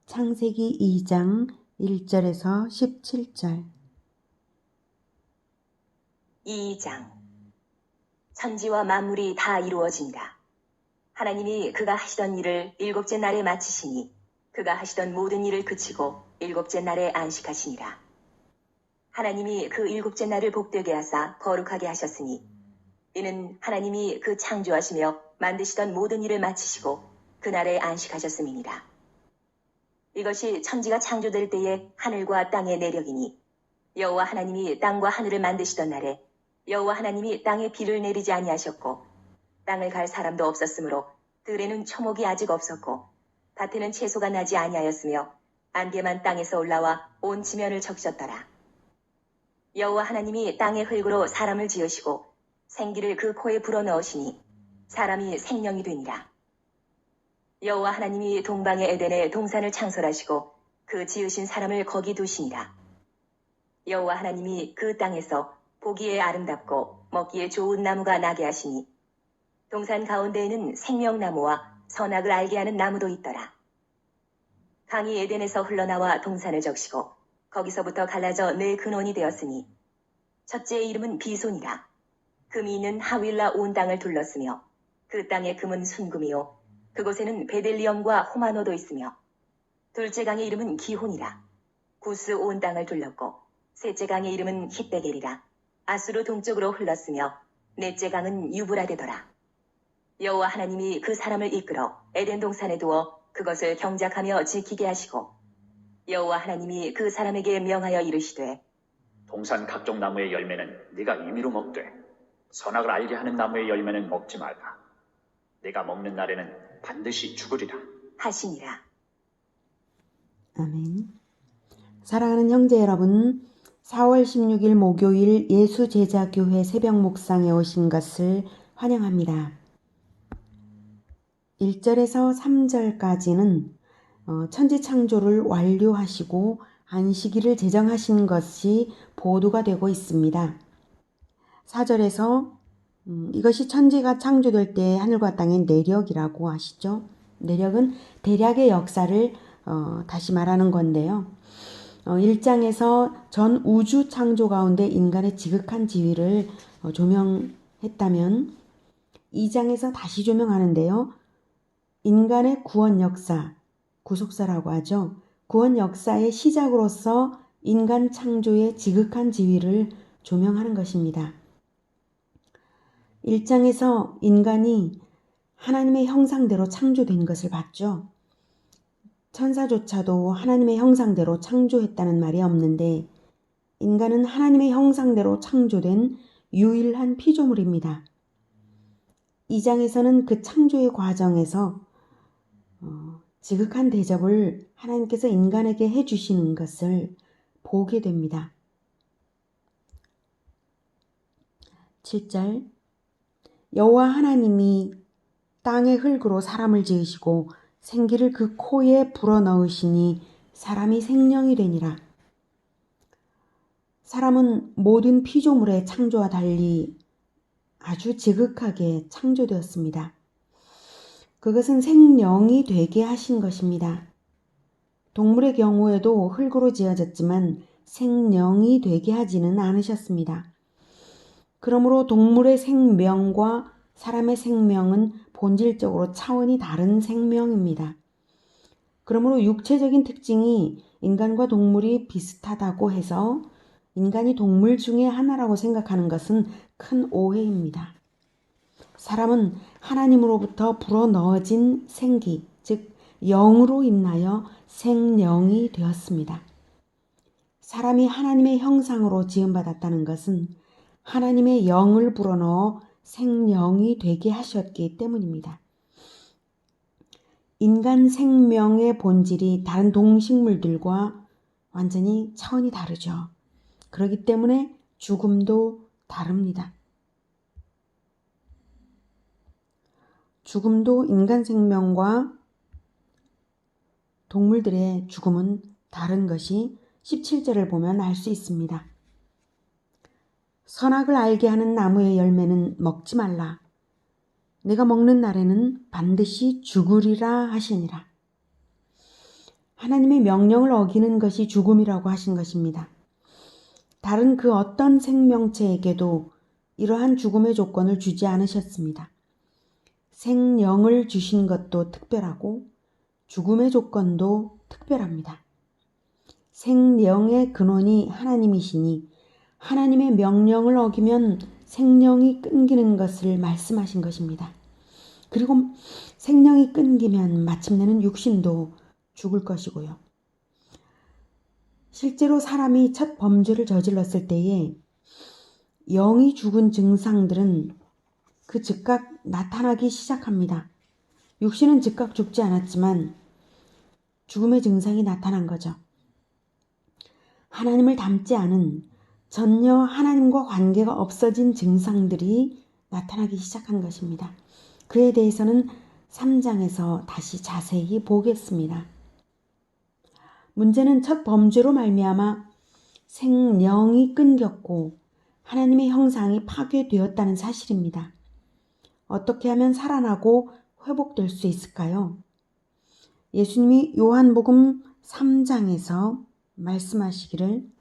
창세기 2장 1절에서 17절. 2장. 천지와 만물이 다 이루어진다. 하나님이 그가 하시던 일을 일곱째 날에 마치시니 그가 하시던 모든 일을 그치고 일곱째 날에 안식하시니라. 하나님이 그 일곱째 날을 복되게 하사 거룩하게 하셨으니 이는 하나님이 그 창조하시며 만드시던 모든 일을 마치시고 그날에 안식하셨음이니라. 이것이 천지가 창조될 때에 하늘과 땅의 내력이니 여호와 하나님이 땅과 하늘을 만드시던 날에 여호와 하나님이 땅에 비를 내리지 아니하셨고 땅을 갈 사람도 없었으므로 들에는 초목이 아직 없었고 밭에는 채소가 나지 아니하였으며 안개만 땅에서 올라와 온 지면을 적셨더라. 여호와 하나님이 땅의 흙으로 사람을 지으시고 생기를 그 코에 불어넣으시니 사람이 생명이 되니라. 여호와 하나님이 동방의 에덴에 동산을 창설하시고 그 지으신 사람을 거기 두시니라. 여호와 하나님이 그 땅에서 보기에 아름답고 먹기에 좋은 나무가 나게 하시니 동산 가운데에는 생명나무와 선악을 알게 하는 나무도 있더라. 강이 에덴에서 흘러나와 동산을 적시고 거기서부터 갈라져 네 근원이 되었으니 첫째의 이름은 비손이라. 금이 있는 하윌라 온 땅을 둘렀으며 그 땅의 금은 순금이요 그곳에는 베델리엄과 호마노도 있으며 둘째 강의 이름은 기혼이라. 구스 온 땅을 둘렀고 셋째 강의 이름은 힛베겔이라. 아수르 동쪽으로 흘렀으며 넷째 강은 유브라데더라. 여호와 하나님이 그 사람을 이끌어 에덴 동산에 두어 그것을 경작하며 지키게 하시고 여호와 하나님이 그 사람에게 명하여 이르시되 동산 각종 나무의 열매는 네가 임의로 먹되 선악을 알게 하는 나무의 열매는 먹지 말라. 네가 먹는 날에는 반드시 죽으리라 하시니라. 아멘. 사랑하는 형제 여러분, 4월 16일 목요일 예수제자교회 새벽 묵상에 오신 것을 환영합니다. 1절에서 3절까지는 천지창조를 완료하시고 안식일을 제정하신 것이 보도가 되고 있습니다. 4절에서 이것이 천지가 창조될 때 하늘과 땅의 내력이라고 하시죠. 내력은 대략의 역사를 다시 말하는 건데요. 1장에서 전 우주 창조 가운데 인간의 지극한 지위를 조명했다면 2장에서 다시 조명하는데요. 인간의 구원 역사, 구속사라고 하죠. 구원 역사의 시작으로서 인간 창조의 지극한 지위를 조명하는 것입니다. 1장에서 인간이 하나님의 형상대로 창조된 것을 봤죠. 천사조차도 하나님의 형상대로 창조했다는 말이 없는데 인간은 하나님의 형상대로 창조된 유일한 피조물입니다. 2장에서는 그 창조의 과정에서 지극한 대접을 하나님께서 인간에게 해주시는 것을 보게 됩니다. 7절. 여호와 하나님이 땅의 흙으로 사람을 지으시고 생기를 그 코에 불어넣으시니 사람이 생명이 되니라. 사람은 모든 피조물의 창조와 달리 아주 지극하게 창조되었습니다. 그것은 생명이 되게 하신 것입니다. 동물의 경우에도 흙으로 지어졌지만 생명이 되게 하지는 않으셨습니다. 그러므로 동물의 생명과 사람의 생명은 본질적으로 차원이 다른 생명입니다. 그러므로 육체적인 특징이 인간과 동물이 비슷하다고 해서 인간이 동물 중에 하나라고 생각하는 것은 큰 오해입니다. 사람은 하나님으로부터 불어넣어진 생기, 즉 영으로 인하여 생령이 되었습니다. 사람이 하나님의 형상으로 지음받았다는 것은 하나님의 영을 불어넣어 생령이 되게 하셨기 때문입니다. 인간 생명의 본질이 다른 동식물들과 완전히 차원이 다르죠. 그렇기 때문에 죽음도 다릅니다. 죽음도 인간 생명과 동물들의 죽음은 다른 것이 17절을 보면 알 수 있습니다. 선악을 알게 하는 나무의 열매는 먹지 말라. 내가 먹는 날에는 반드시 죽으리라 하시니라. 하나님의 명령을 어기는 것이 죽음이라고 하신 것입니다. 다른 그 어떤 생명체에게도 이러한 죽음의 조건을 주지 않으셨습니다. 생명을 주신 것도 특별하고 죽음의 조건도 특별합니다. 생명의 근원이 하나님이시니 하나님의 명령을 어기면 생명이 끊기는 것을 말씀하신 것입니다. 그리고 생명이 끊기면 마침내는 육신도 죽을 것이고요. 실제로 사람이 첫 범죄를 저질렀을 때에 영이 죽은 증상들은 그 즉각 나타나기 시작합니다. 육신은 즉각 죽지 않았지만 죽음의 증상이 나타난 거죠. 하나님을 닮지 않은 전혀 하나님과 관계가 없어진 증상들이 나타나기 시작한 것입니다. 그에 대해서는 3장에서 다시 자세히 보겠습니다. 문제는 첫 범죄로 말미암아 생명이 끊겼고 하나님의 형상이 파괴되었다는 사실입니다. 어떻게 하면 살아나고 회복될 수 있을까요? 예수님이 요한복음 3장에서 말씀하시기를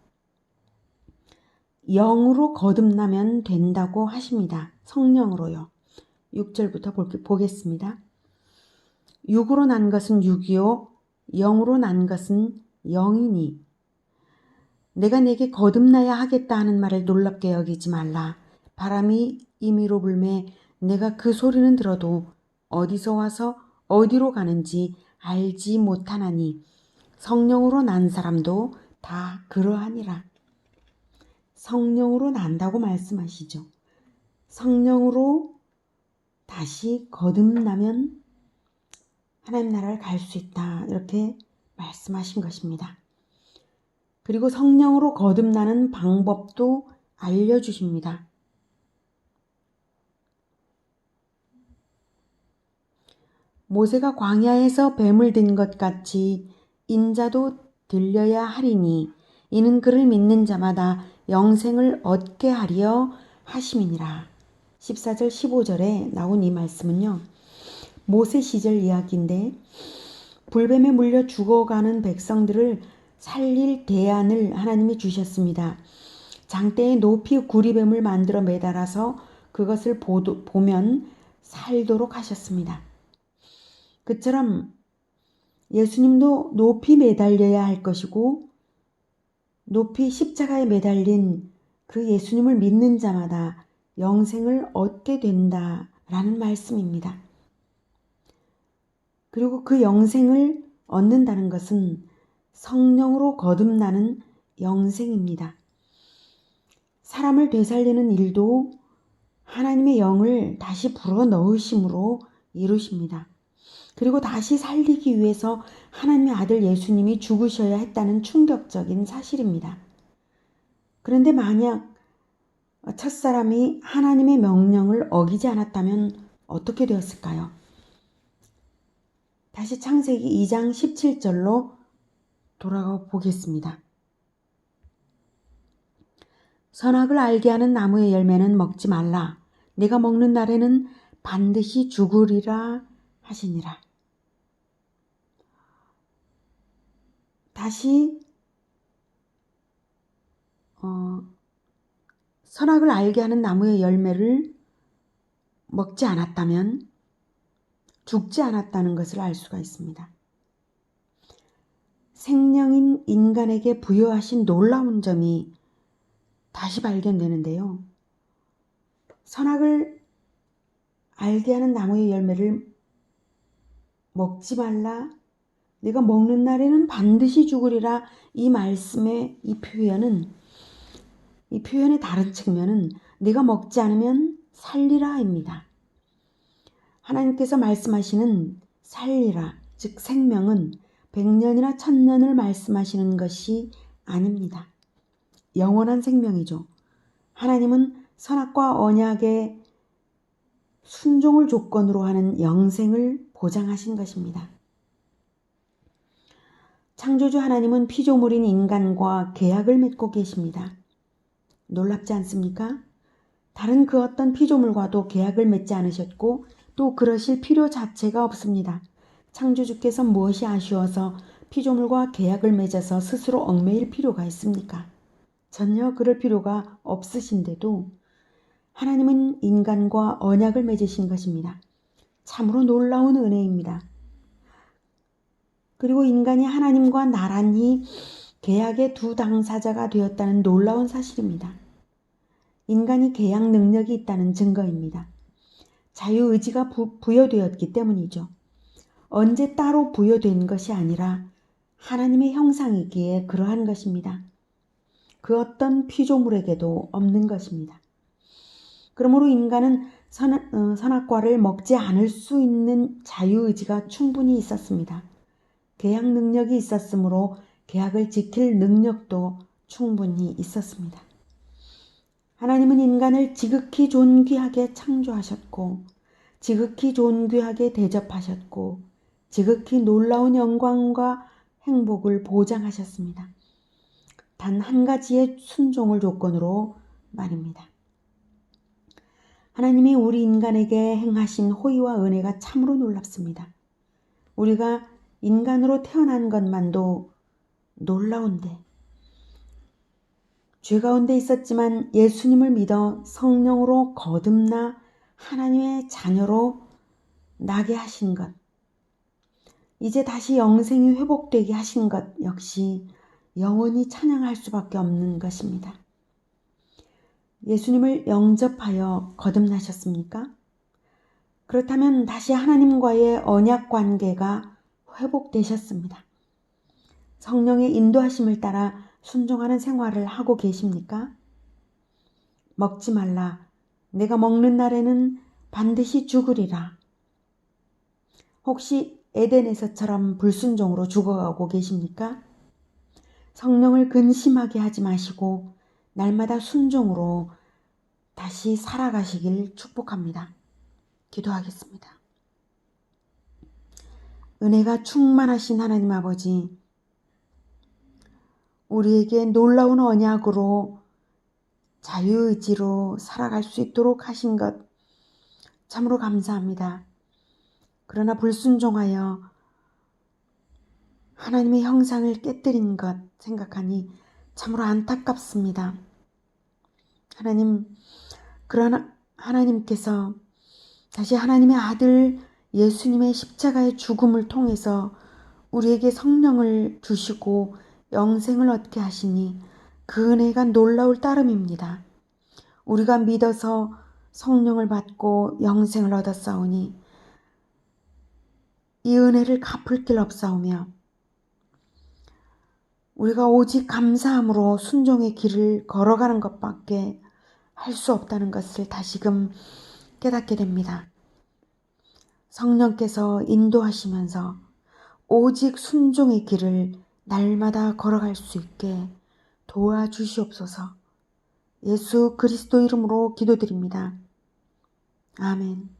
영으로 거듭나면 된다고 하십니다. 성령으로요. 6절부터 보겠습니다. 육으로 난 것은 육이요 영으로 난 것은 영이니 내가 내게 거듭나야 하겠다 하는 말을 놀랍게 여기지 말라. 바람이 임의로 불매 내가 그 소리는 들어도 어디서 와서 어디로 가는지 알지 못하나니 성령으로 난 사람도 다 그러하니라. 성령으로 난다고 말씀하시죠. 성령으로 다시 거듭나면 하나님 나라를 갈 수 있다. 이렇게 말씀하신 것입니다. 그리고 성령으로 거듭나는 방법도 알려주십니다. 모세가 광야에서 뱀을 든 것 같이 인자도 들려야 하리니 이는 그를 믿는 자마다 영생을 얻게 하려 하심이니라. 14절 15절에 나온 이 말씀은요. 모세 시절 이야기인데 불뱀에 물려 죽어가는 백성들을 살릴 대안을 하나님이 주셨습니다. 장대에 높이 구리뱀을 만들어 매달아서 그것을 보면 살도록 하셨습니다. 그처럼 예수님도 높이 매달려야 할 것이고 높이 십자가에 매달린 그 예수님을 믿는 자마다 영생을 얻게 된다라는 말씀입니다. 그리고 그 영생을 얻는다는 것은 성령으로 거듭나는 영생입니다. 사람을 되살리는 일도 하나님의 영을 다시 불어 넣으심으로 이루십니다. 그리고 다시 살리기 위해서 하나님의 아들 예수님이 죽으셔야 했다는 충격적인 사실입니다. 그런데 만약 첫사람이 하나님의 명령을 어기지 않았다면 어떻게 되었을까요? 다시 창세기 2장 17절로 돌아가 보겠습니다. 선악을 알게 하는 나무의 열매는 먹지 말라. 내가 먹는 날에는 반드시 죽으리라 하시니라. 다시 선악을 알게 하는 나무의 열매를 먹지 않았다면 죽지 않았다는 것을 알 수가 있습니다. 생명인 인간에게 부여하신 놀라운 점이 다시 발견되는데요. 선악을 알게 하는 나무의 열매를 먹지 말라. 내가 먹는 날에는 반드시 죽으리라. 이 말씀의 이 표현의 다른 측면은 내가 먹지 않으면 살리라입니다. 하나님께서 말씀하시는 살리라, 즉 생명은 100년이나 1000년을 말씀하시는 것이 아닙니다. 영원한 생명이죠. 하나님은 선악과 언약의 순종을 조건으로 하는 영생을 보장하신 것입니다. 창조주 하나님은 피조물인 인간과 계약을 맺고 계십니다. 놀랍지 않습니까? 다른 그 어떤 피조물과도 계약을 맺지 않으셨고 또 그러실 필요 자체가 없습니다. 창조주께서 무엇이 아쉬워서 피조물과 계약을 맺어서 스스로 얽매일 필요가 있습니까? 전혀 그럴 필요가 없으신데도 하나님은 인간과 언약을 맺으신 것입니다. 참으로 놀라운 은혜입니다. 그리고 인간이 하나님과 나란히 계약의 두 당사자가 되었다는 놀라운 사실입니다. 인간이 계약 능력이 있다는 증거입니다. 자유의지가 부여되었기 때문이죠. 언제 따로 부여된 것이 아니라 하나님의 형상이기에 그러한 것입니다. 그 어떤 피조물에게도 없는 것입니다. 그러므로 인간은 선악과를 먹지 않을 수 있는 자유의지가 충분히 있었습니다. 계약 능력이 있었으므로 계약을 지킬 능력도 충분히 있었습니다. 하나님은 인간을 지극히 존귀하게 창조하셨고 지극히 존귀하게 대접하셨고 지극히 놀라운 영광과 행복을 보장하셨습니다. 단 한 가지의 순종을 조건으로 말입니다. 하나님이 우리 인간에게 행하신 호의와 은혜가 참으로 놀랍습니다. 우리가 인간으로 태어난 것만도 놀라운데 죄 가운데 있었지만 예수님을 믿어 성령으로 거듭나 하나님의 자녀로 나게 하신 것, 이제 다시 영생이 회복되게 하신 것 역시 영원히 찬양할 수밖에 없는 것입니다. 예수님을 영접하여 거듭나셨습니까? 그렇다면 다시 하나님과의 언약 관계가 회복되셨습니다. 성령의 인도하심을 따라 순종하는 생활을 하고 계십니까? 먹지 말라. 내가 먹는 날에는 반드시 죽으리라. 혹시 에덴에서처럼 불순종으로 죽어가고 계십니까? 성령을 근심하게 하지 마시고 날마다 순종으로 다시 살아가시길 축복합니다. 기도하겠습니다. 은혜가 충만하신 하나님 아버지, 우리에게 놀라운 언약으로 자유의지로 살아갈 수 있도록 하신 것 참으로 감사합니다. 그러나 불순종하여 하나님의 형상을 깨뜨린 것 생각하니 참으로 안타깝습니다. 하나님, 그러나 하나님께서 다시 하나님의 아들 예수님의 십자가의 죽음을 통해서 우리에게 성령을 주시고 영생을 얻게 하시니 그 은혜가 놀라울 따름입니다. 우리가 믿어서 성령을 받고 영생을 얻었사오니 이 은혜를 갚을 길 없사오며 우리가 오직 감사함으로 순종의 길을 걸어가는 것밖에 할 수 없다는 것을 다시금 깨닫게 됩니다. 성령께서 인도하시면서 오직 순종의 길을 날마다 걸어갈 수 있게 도와주시옵소서. 예수 그리스도 이름으로 기도드립니다. 아멘.